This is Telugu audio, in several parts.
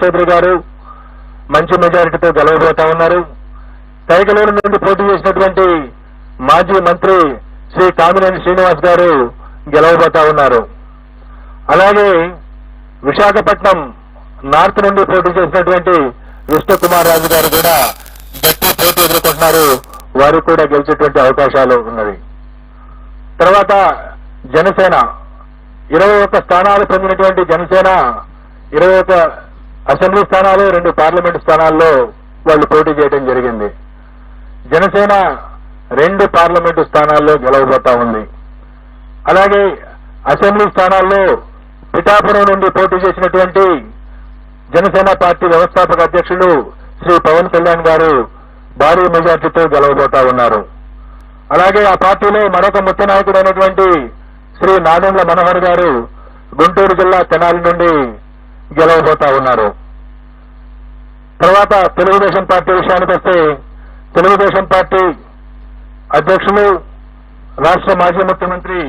చౌదరి గారు మంచి మెజారిటీతో గెలవబోతా ఉన్నారు. కైకలూరు నుండి పోటీ చేసినటువంటి మాజీ మంత్రి శ్రీ కామినేని శ్రీనివాస్ గారు గెలవబోతా ఉన్నారు. అలాగే విశాఖపట్నం నార్త్ నుండి పోటీ చేసినటువంటి విష్ణుకుమార్ రాజు గారు కూడా గట్టి పోటీ ఎదుర్కొంటున్నారు. వారు కూడా గెలిచేటువంటి అవకాశాలు ఉన్నవి. తర్వాత జనసేన 21 స్థానాలు పొందినటువంటి జనసేన 21 అసెంబ్లీ స్థానాలు 2 పార్లమెంటు స్థానాల్లో వాళ్ళు పోటీ చేయడం జరిగింది. జనసేన 2 పార్లమెంటు స్థానాల్లో గెలవబోతా ఉంది. అలాగే అసెంబ్లీ స్థానాల్లో పిఠాపురం నుండి పోటీ చేసినటువంటి జనసేన పార్టీ వ్యవస్థాపక అధ్యక్షులు శ్రీ పవన్ కళ్యాణ్ గారు భారీ మెజార్టీతో గెలవబోతా ఉన్నారు. అలాగే ఆ పార్టీలో మరొక ముఖ్య నాయకుడైనటువంటి శ్రీ నాదెండ్ల మనోహర్ గారు గుంటూరు జిల్లా తెనాలి నుండి గెలవబోతా ఉన్నారు. తర్వాత తెలుగుదేశం పార్టీ విషయానికి వస్తే తెలుగుదేశం పార్టీ అధ్యక్షులు రాష్ట్ర మాజీ ముఖ్యమంత్రి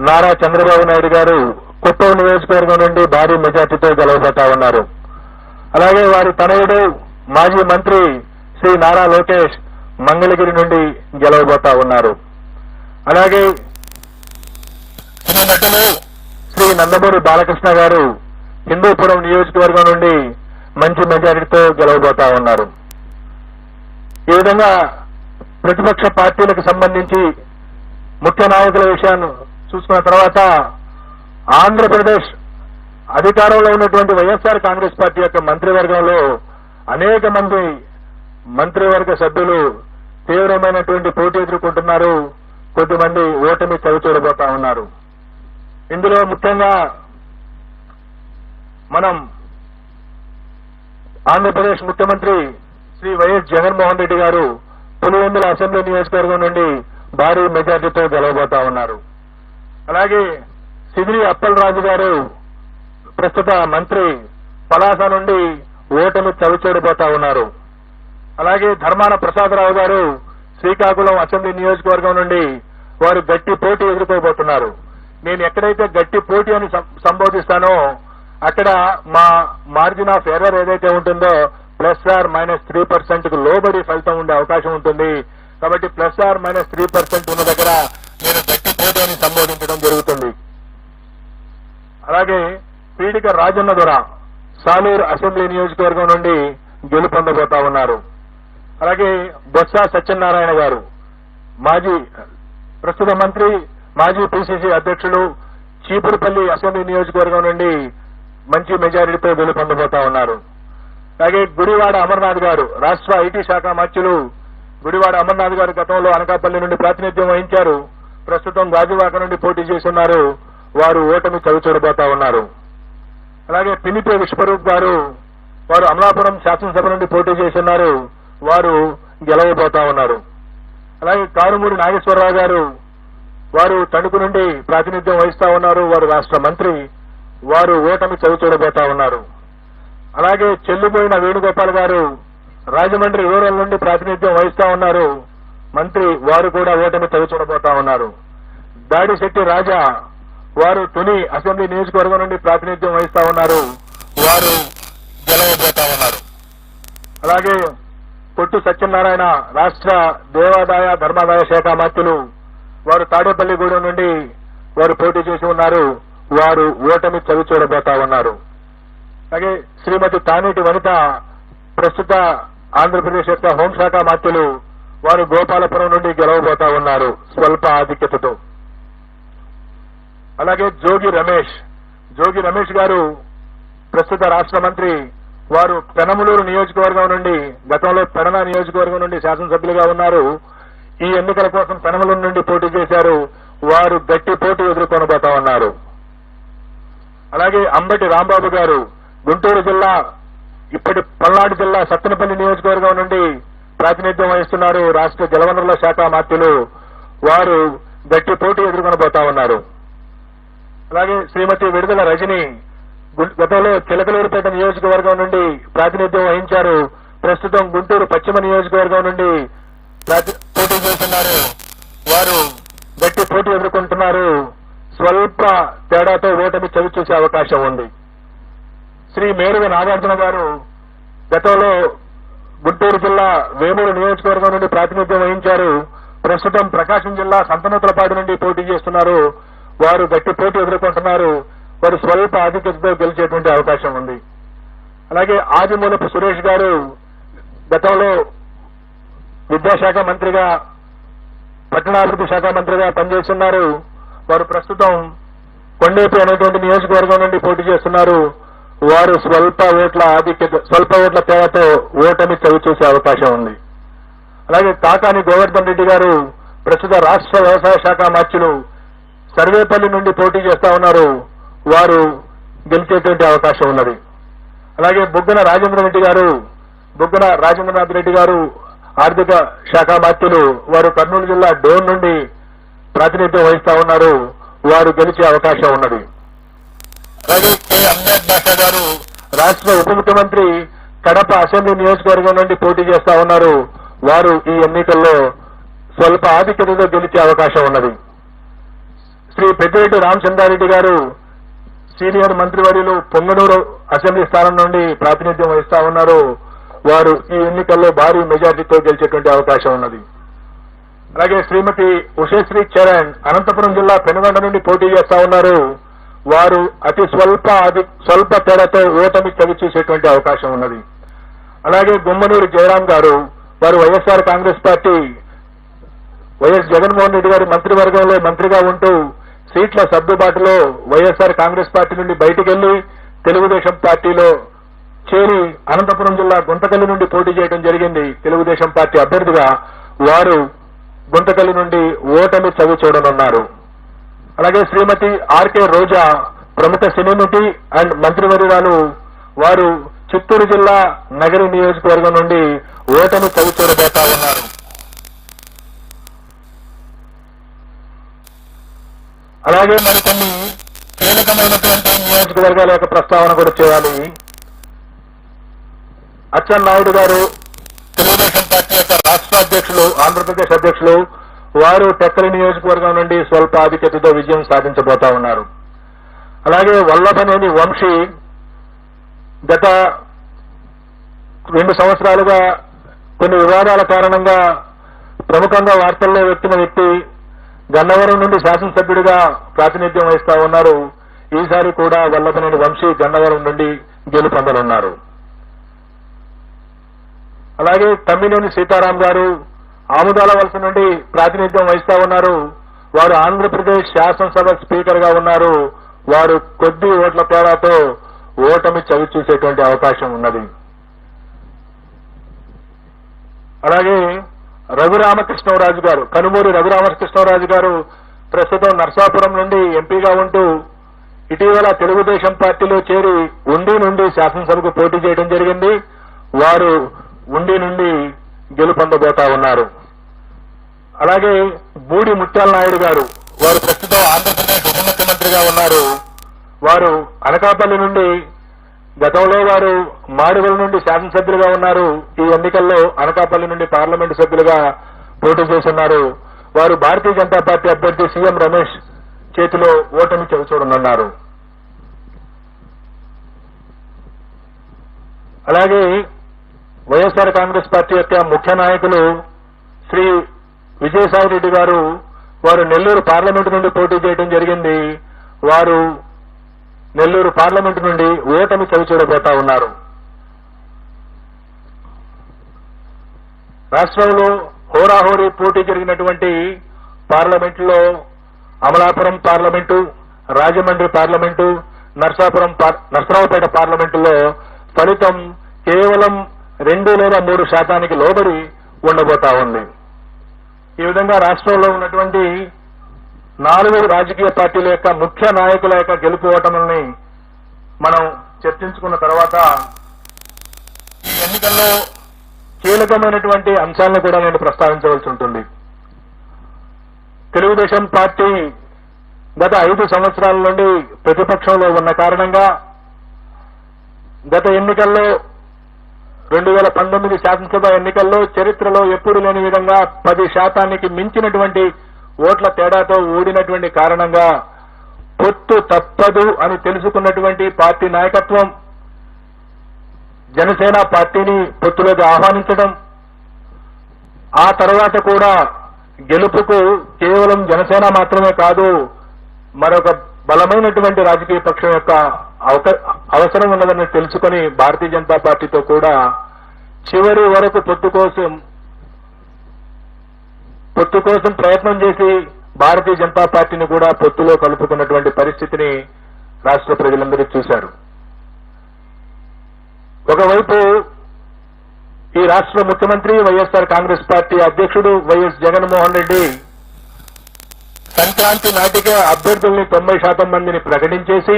నారా చంద్రబాబు నాయుడు గారు కుప్పం నియోజకవర్గం నుండి భారీ మెజార్టీతో గెలవబోతా ఉన్నారు. అలాగే వారి తనయుడు మాజీ మంత్రి శ్రీ నారా లోకేష్ మంగళగిరి నుండి గెలవబోతా ఉన్నారు. అలాగే శ్రీ నందమూరి బాలకృష్ణ గారు హిందూపురం నియోజకవర్గం నుండి మంచి మెజారిటీతో గెలవబోతా ఉన్నారు. ఈ విధంగా ప్రతిపక్ష పార్టీలకు సంబంధించి ముఖ్య నాయకుల విషయాన్ని చూసుకున్న తర్వాత ఆంధ్రప్రదేశ్ అధికారంలో ఉన్నటువంటి వైఎస్ఆర్ కాంగ్రెస్ పార్టీ యొక్క మంత్రివర్గంలో అనేక మంది మంత్రివర్గ సభ్యులు తీవ్రమైనటువంటి పోటీ ఎదుర్కొంటున్నారు. కొద్దిమంది ఓటమి చవిచూడబోతా ఉన్నారు. ఇందులో ముఖ్యంగా మనం ఆంధ్రప్రదేశ్ ముఖ్యమంత్రి శ్రీ వైఎస్ జగన్మోహన్ రెడ్డి గారు పులివెందుల అసెంబ్లీ నియోజకవర్గం నుండి భారీ మెజార్టీతో గెలవబోతా ఉన్నారు. అలాగే సిదిరి అప్పలరాజు గారు ప్రస్తుత మంత్రి పలాస నుండి ఓటమి చవిచూడబోతా ఉన్నారు. అలాగే ధర్మాన ప్రసాదరావు గారు శ్రీకాకుళం అసెంబ్లీ నియోజకవర్గం నుండి వారు గట్టి పోటీ ఎదుర్కోబోతున్నారు. నేను ఎక్కడైతే గట్టి పోటీ అని సంబోధిస్తానో అక్కడ మా మార్జిన్ ఆఫ్ ఎర్రర్ ఏదైతే ఉంటుందో +or-3% కు లోబడి ఫలితం ఉండే అవకాశం ఉంటుంది. కాబట్టి +or-3% ఉన్న దగ్గర నేను గట్టి పోటీ అని సంబోధించడం జరుగుతుంది. అలాగే పీడిక రాజన్న దొర సాలూరు అసెంబ్లీ నియోజకవర్గం నుండి గెలుపొందబోతా ఉన్నారు. అలాగే బొత్స సత్యనారాయణ గారు ప్రస్తుత మంత్రి మాజీ పిసిసి అధ్యక్షులు చీపురుపల్లి అసెంబ్లీ నియోజకవర్గం నుండి మంచి మెజారిటీతో గెలుపొందబోతా ఉన్నారు. అలాగే గుడివాడ అమర్నాథ్ గారు రాష్ట్ర ఐటీ శాఖ మంత్రులు గుడివాడ అమర్నాథ్ గారు గతంలో అనకాపల్లి నుండి ప్రాతినిధ్యం వహించారు. ప్రస్తుతం గాజువాక నుండి పోటీ చేస్తున్నారు. వారు ఓటమి చవిచూడబోతా ఉన్నారు. అలాగే పినిపే విశ్వరూప్ గారు వారు అమలాపురం శాసనసభ నుండి పోటీ చేస్తున్నారు. వారు గెలవబోతా ఉన్నారు. అలాగే కారుమూరి నాగేశ్వరరావు గారు వారు తణుకు నుండి ప్రాతినిధ్యం వహిస్తా ఉన్నారు. వారు రాష్ట్ర మంత్రి. వారు ఓటమి చవిచూడబోతా ఉన్నారు. అలాగే చెల్లిపోయిన వేణుగోపాల్ గారు రాజమండ్రి రూరల్ నుండి ప్రాతినిధ్యం వహిస్తా ఉన్నారు. మంత్రి. వారు కూడా ఓటమి చవిచూడబోతా ఉన్నారు. దాడిశెట్టి రాజా వారు తుని అసెంబ్లీ నియోజకవర్గం నుండి ప్రాతినిధ్యం వహిస్తా ఉన్నారు. వారు గెలవబోతా ఉన్నారు. అలాగే పొట్టు సత్యనారాయణ రాష్ట్ర దేవాదాయ ధర్మాదాయ శాఖ మంత్రులు వారు తాడేపల్లిగూడెం నుండి వారు పోటీ చేసి ఉన్నారు. వారు ఓటమి చవిచూడబోతా ఉన్నారు. అలాగే శ్రీమతి తానేటి వనిత ప్రస్తుత ఆంధ్రప్రదేశ్ యొక్క హోంశాఖ మంత్రులు వారు గోపాలపురం నుండి గెలవబోతా ఉన్నారు స్వల్ప ఆధిక్యతతో. అలాగే జోగి రమేష్ గారు ప్రస్తుత రాష్ట్ర మంత్రి. వారు పెనమలూరు నియోజకవర్గం నుండి గతంలో పెడన నియోజకవర్గం నుండి శాసనసభ్యులుగా ఉన్నారు. ఈ ఎన్నికల కోసం పెనమలూరు నుండి పోటీ చేశారు. వారు గట్టి పోటీ ఎదుర్కొనబోతా ఉన్నారు. అలాగే అంబటి రాంబాబు గారు గుంటూరు జిల్లా ఇప్పటి పల్నాడు జిల్లా సత్తెనపల్లి నియోజకవర్గం నుండి ప్రాతినిధ్యం వహిస్తున్నారు. రాష్ట్ర జలవనరుల శాఖ మంత్రులు. వారు గట్టి పోటీ ఎదుర్కొనబోతా ఉన్నారు. అలాగే శ్రీమతి విడుదల రజని గతంలో చిలకలూరుపేట నియోజకవర్గం నుండి ప్రాతినిధ్యం వహించారు. ప్రస్తుతం గుంటూరు పశ్చిమ నియోజకవర్గం నుండి పోటీ చేస్తున్నారు. వారు గట్టి పోటీ ఎదుర్కొంటున్నారు. స్వల్ప తేడాతో ఓటమి చవిచూసే అవకాశం ఉంది. శ్రీ మేరుగ నాగార్జున గారు గతంలో గుంటూరు జిల్లా వేమూరు నియోజకవర్గం నుండి ప్రాతినిధ్యం వహించారు. ప్రస్తుతం ప్రకాశం జిల్లా సంతనూతలపాడు నుండి పోటీ చేస్తున్నారు. వారు గట్టి పోటీ ఎదుర్కొంటున్నారు. వారు స్వల్ప ఆధిక్యతతో గెలిచేటువంటి అవకాశం ఉంది. అలాగే ఆదిమూలపు సురేష్ గారు గతంలో విద్యాశాఖ మంత్రిగా, పట్టణాభివృద్ధి శాఖ మంత్రిగా పనిచేస్తున్నారు. వారు ప్రస్తుతం కొండేపి అనేటువంటి నియోజకవర్గం నుండి పోటీ చేస్తున్నారు. వారు స్వల్ప ఓట్ల తేడాతో ఓటమి చవిచూసే అవకాశం ఉంది. అలాగే తాకాని గోవర్ధన్ రెడ్డి గారు ప్రస్తుత రాష్ట్ర వ్యవసాయ శాఖ మార్చులు సర్వేపల్లి నుండి పోటీ చేస్తా ఉన్నారు. వారు గెలిచేటువంటి అవకాశం ఉన్నది. అలాగే బుగ్గన రాజేంద్రనాథ్ రెడ్డి గారు ఆర్థిక శాఖ మార్చులు, వారు కర్నూలు జిల్లా డోన్ నుండి ప్రాతినిధ్యం వహిస్తా ఉన్నారు. వారు గెలిచే అవకాశం ఉన్నది. అలాగే కె అహ్మద్ బాషా గారు రాష్ట్ర ఉప ముఖ్యమంత్రి కడప అసెంబ్లీ నియోజకవర్గం నుండి పోటీ చేస్తా ఉన్నారు. వారు ఈ ఎన్నికల్లో స్వల్ప ఆధిక్యతతో గెలిచే అవకాశం ఉన్నది. శ్రీ పెద్దిరెడ్డి రామచంద్రారెడ్డి గారు సీనియర్ మంత్రివర్యులు పొంగనూరు అసెంబ్లీ స్థానం నుండి ప్రాతినిధ్యం వహిస్తా ఉన్నారు. వారు ఈ ఎన్నికల్లో భారీ మెజార్టీతో గెలిచేటువంటి అవకాశం ఉన్నది. అలాగే శ్రీమతి ఉషశ్రీ చరణ్ అనంతపురం జిల్లా పెనుగొండ నుండి పోటీ చేస్తా ఉన్నారు. వారు అతి స్వల్ప తేడాతో ఓటమి చవిచూసేటువంటి అవకాశం ఉన్నది. అలాగే గుమ్మనూరు జయరాం గారు, వారు వైఎస్ఆర్ కాంగ్రెస్ పార్టీ వైఎస్ జగన్మోహన్ రెడ్డి గారి మంత్రివర్గంలో మంత్రిగా ఉంటూ సీట్ల సర్దుబాటులో వైఎస్ఆర్ కాంగ్రెస్ పార్టీ నుండి బయటికి వెళ్లి తెలుగుదేశం పార్టీలో చేరి అనంతపురం జిల్లా గుంతకల్లి నుండి పోటీ చేయడం జరిగింది. తెలుగుదేశం పార్టీ అభ్యర్థిగా వారు గుంతకల్లి నుండి ఓటమి చవి చూడనున్నారు. అలాగే శ్రీమతి ఆర్కే రోజా ప్రముఖ సినీ నటి అండ్ మంత్రివర్యురాలు, వారు చిత్తూరు జిల్లా నగరి నియోజకవర్గం నుండి ఓటమి చవి చూడబోతా ఉన్నారు. అలాగే మరికొన్ని కీలకమైనటువంటి నియోజకవర్గాల యొక్క ప్రస్తావన కూడా చేయాలి. అచ్చెన్నాయుడు గారు తెలుగుదేశం పార్టీ యొక్క రాష్ట్ర అధ్యక్షులు, ఆంధ్రప్రదేశ్ అధ్యక్షులు, వారు టెక్కలి నియోజకవర్గం నుండి స్వల్ప ఆధిక్యతతో విజయం సాధించబోతా ఉన్నారు. అలాగే వల్లభనేని వంశీ గత 2 సంవత్సరాలుగా కొన్ని వివాదాల కారణంగా ప్రముఖంగా వార్తల్లో వచ్చిన వ్యక్తి గన్నవరం నుండి శాసనసభ్యుడిగా ప్రాతినిధ్యం వహిస్తా ఉన్నారు. ఈసారి కూడా వల్లభనేని వంశీ గన్నవరం నుండి గెలుపొందనున్నారు. అలాగే తమ్మినేని సీతారాం గారు ఆముదాల వలస నుండి ప్రాతినిధ్యం వహిస్తా ఉన్నారు. వారు ఆంధ్రప్రదేశ్ శాసనసభ స్పీకర్ గా ఉన్నారు. వారు కొద్ది ఓట్ల తేడాతో ఓటమి చవి చూసేటువంటి అవకాశం ఉన్నది. అలాగే రఘురామకృష్ణరాజు గారు, కనుమూరి రఘురామకృష్ణరాజు గారు ప్రస్తుతం నర్సాపురం నుండి ఎంపీగా ఉంటూ ఇటీవల తెలుగుదేశం పార్టీలో చేరి ఉండి నుండి శాసనసభకు పోటీ చేయడం జరిగింది. వారు ఉండి నుండి గెలుపొందబోతా ఉన్నారు. అలాగే బూడి ముత్యాల నాయుడు గారు, వారు ప్రస్తుతం ఆంధ్రప్రదేశ్ ఉప ముఖ్యమంత్రిగా ఉన్నారు. వారు అనకాపల్లి నుండి, గతంలో వారు మాడుగుల నుండి శాసనసభ్యులుగా ఉన్నారు. ఈ ఎన్నికల్లో అనకాపల్లి నుండి పార్లమెంటు సభ్యులుగా పోటీ చేస్తున్నారు. వారు భారతీయ జనతా పార్టీ అభ్యర్థి సీఎం రమేష్ చేతిలో ఓటమి చవిచూడనున్నారు. అలాగే వైఎస్ఆర్ కాంగ్రెస్ పార్టీ యొక్క ముఖ్య నాయకులు శ్రీ విజయసాయి రెడ్డి గారు, వారు నెల్లూరు పార్లమెంటు నుండి పోటీ చేయడం జరిగింది. వారు నెల్లూరు పార్లమెంటు నుండి ఓటమి చవిచూడబోతా ఉన్నారు. రాష్ట్రంలో హోరాహోరీ పోటీ జరిగినటువంటి పార్లమెంటులో అమలాపురం పార్లమెంటు, రాజమండ్రి పార్లమెంటు, నర్సరావుపేట పార్లమెంటులో ఫలితం కేవలం 2 లేదా 3% లోబడి ఉండబోతా ఉంది. ఈ విధంగా రాష్ట్రంలో ఉన్నటువంటి 4 రాజకీయ పార్టీల యొక్క ముఖ్య నాయకుల యొక్క గెలుపు ఓటముల్ని మనం చర్చించుకున్న తర్వాత ఈ ఎన్నికల్లో కీలకమైనటువంటి అంశాలను కూడా నేను ప్రస్తావించవలసి ఉంటుంది. తెలుగుదేశం పార్టీ గత 5 సంవత్సరాల నుండి ప్రతిపక్షంలో ఉన్న కారణంగా గత ఎన్నికల్లో 2019 శాసనసభ ఎన్నికల్లో చరిత్రలో ఎప్పుడు లేని విధంగా 10% మించినటువంటి ఓట్ల తేడాతో ఓడినటువంటి కారణంగా పొత్తు తప్పదు అని తెలుసుకున్నటువంటి పార్టీ నాయకత్వం జనసేన పార్టీని పొత్తులోకి ఆహ్వానించడం, ఆ తర్వాత కూడా గెలుపుకు కేవలం జనసేన మాత్రమే కాదు, మరొక బలమైనటువంటి రాజకీయ పక్షం యొక్క అవసరం ఉన్నదని తెలుసుకొని భారతీయ జనతా పార్టీతో కూడా చివరి వరకు పొత్తు కోసం ప్రయత్నం చేసి భారతీయ జనతా పార్టీని కూడా పొత్తులో కలుపుకున్నటువంటి పరిస్థితిని రాష్ట్ర ప్రజలందరూ చూశారు. ఒకవైపు ఈ రాష్ట్ర ముఖ్యమంత్రి వైఎస్ఆర్ కాంగ్రెస్ పార్టీ అధ్యక్షుడు వైఎస్ జగన్మోహన్ రెడ్డి సంక్రాంతి నాటికే అభ్యర్థుల్ని 90% మందిని ప్రకటించేసి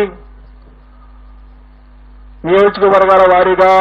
నియోజకవర్గాల వారీగా